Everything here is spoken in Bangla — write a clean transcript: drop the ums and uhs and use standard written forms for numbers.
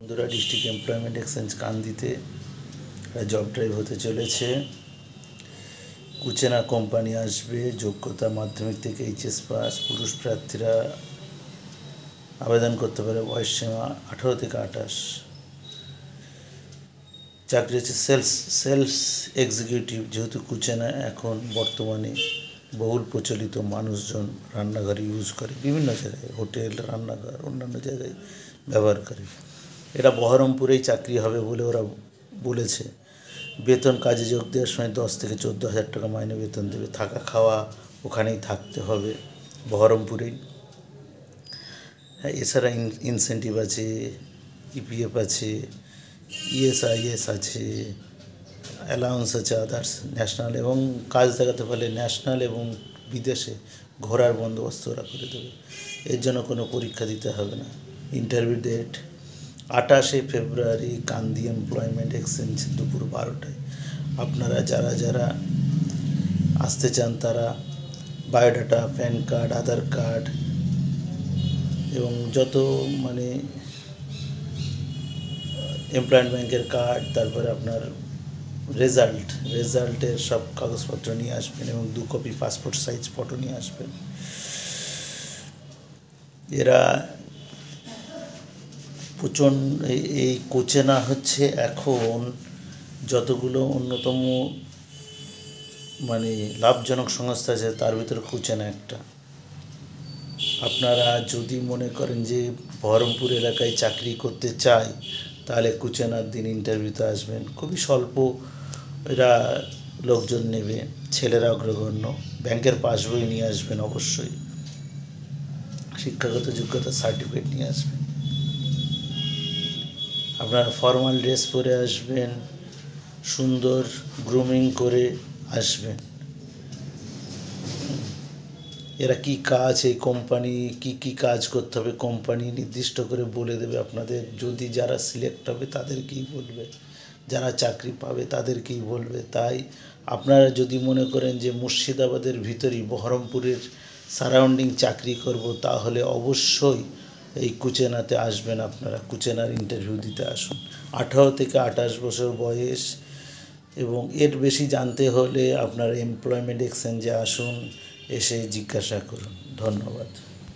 বন্ধুরা, ডিস্ট্রিক্ট এমপ্লয়মেন্ট এক্সচেঞ্জ কান্দিতে জব ড্রাইভ হতে চলেছে। কুচেনা কোম্পানি আসবে। যোগ্যতা মাধ্যমিক থেকে এইচএস পাস। পুরুষ প্রার্থীরা আবেদন করতে পারে। বয়সসীমা 18 থেকে 28। চাকরি হচ্ছে সেলস এক্সিকিউটিভ। যেহেতু কুচেনা এখন বর্তমানে বহুল প্রচলিত, মানুষজন রান্নাঘরে ইউজ করে, বিভিন্ন জায়গায় হোটেল, রান্নাঘর, অন্যান্য জায়গায় ব্যবহার করে। এটা বহরমপুরেই চাকরি হবে বলে ওরা বলেছে। বেতন, কাজে যোগ দেওয়ার সময় 10 থেকে 14,000 টাকা মাইনে বেতন দেবে। থাকা খাওয়া ওখানেই থাকতে হবে, বহরমপুরেই। হ্যাঁ, এছাড়া ইনসেন্টিভ আছে, ইপিএফ আছে, ইএসআইএস আছে, অ্যালাউন্স আছে, আদার্স ন্যাশনাল, এবং কাজ দেখাতে পারলে ন্যাশনাল এবং বিদেশে ঘোরার বন্দোবস্ত ওরা করে দেবে। এর জন্য কোনো পরীক্ষা দিতে হবে না। ইন্টারভিউ ডেট 28 ফেব্রুয়ারি, কান্দি এমপ্লয়মেন্ট এক্সচেঞ্জ, দুপুর 12টায়। আপনারা যারা আসতে চান তারা বায়োডাটা, প্যান কার্ড, আধার কার্ড এবং যত এমপ্লয়মেন্ট ব্যাংকের কার্ড, তারপরে আপনার রেজাল্টের সব কাগজপত্র নিয়ে আসবেন এবং 2 কপি পাসপোর্ট সাইজ ফটো নিয়ে আসবেন। এরা এই কুচেনা হচ্ছে এখন যতগুলো অন্যতম লাভজনক সংস্থা আছে তার ভিতরে কুচেনা একটা। আপনারা যদি মনে করেন যে বহরমপুর এলাকায় চাকরি করতে চাই, তাহলে কুচেনার দিন ইন্টারভিউতে আসবেন। খুবই স্বল্প এরা লোকজন নেবে, ছেলেরা অগ্রগণ্য। ব্যাংকের পাসবই নিয়ে আসবেন অবশ্যই। শিক্ষাগত যোগ্যতা সার্টিফিকেট নিয়ে আসবেন। আপনারা ফর্মাল ড্রেস পরে আসবেন, সুন্দর গ্রুমিং করে আসবেন। এরা কি কাজ, এই কোম্পানি কি কাজ করতে হবে কোম্পানি নির্দিষ্ট করে বলে দেবে আপনাদের। যদি যারা সিলেক্ট হবে তাদেরকেই বলবে, যারা চাকরি পাবে তাদেরকেই বলবে। তাই আপনারা যদি মনে করেন যে মুর্শিদাবাদের ভিতরেই, বহরমপুরের সারাউন্ডিং চাকরি করব, তাহলে অবশ্যই এই কুচেনাতে আসবেন। আপনারা কুচেনার ইন্টারভিউ দিতে আসুন। 18 থেকে 28 বছর বয়স, এবং এর বেশি জানতে হলে আপনারা এমপ্লয়মেন্ট এক্সচেঞ্জে আসুন, এসে জিজ্ঞাসা করুন। ধন্যবাদ।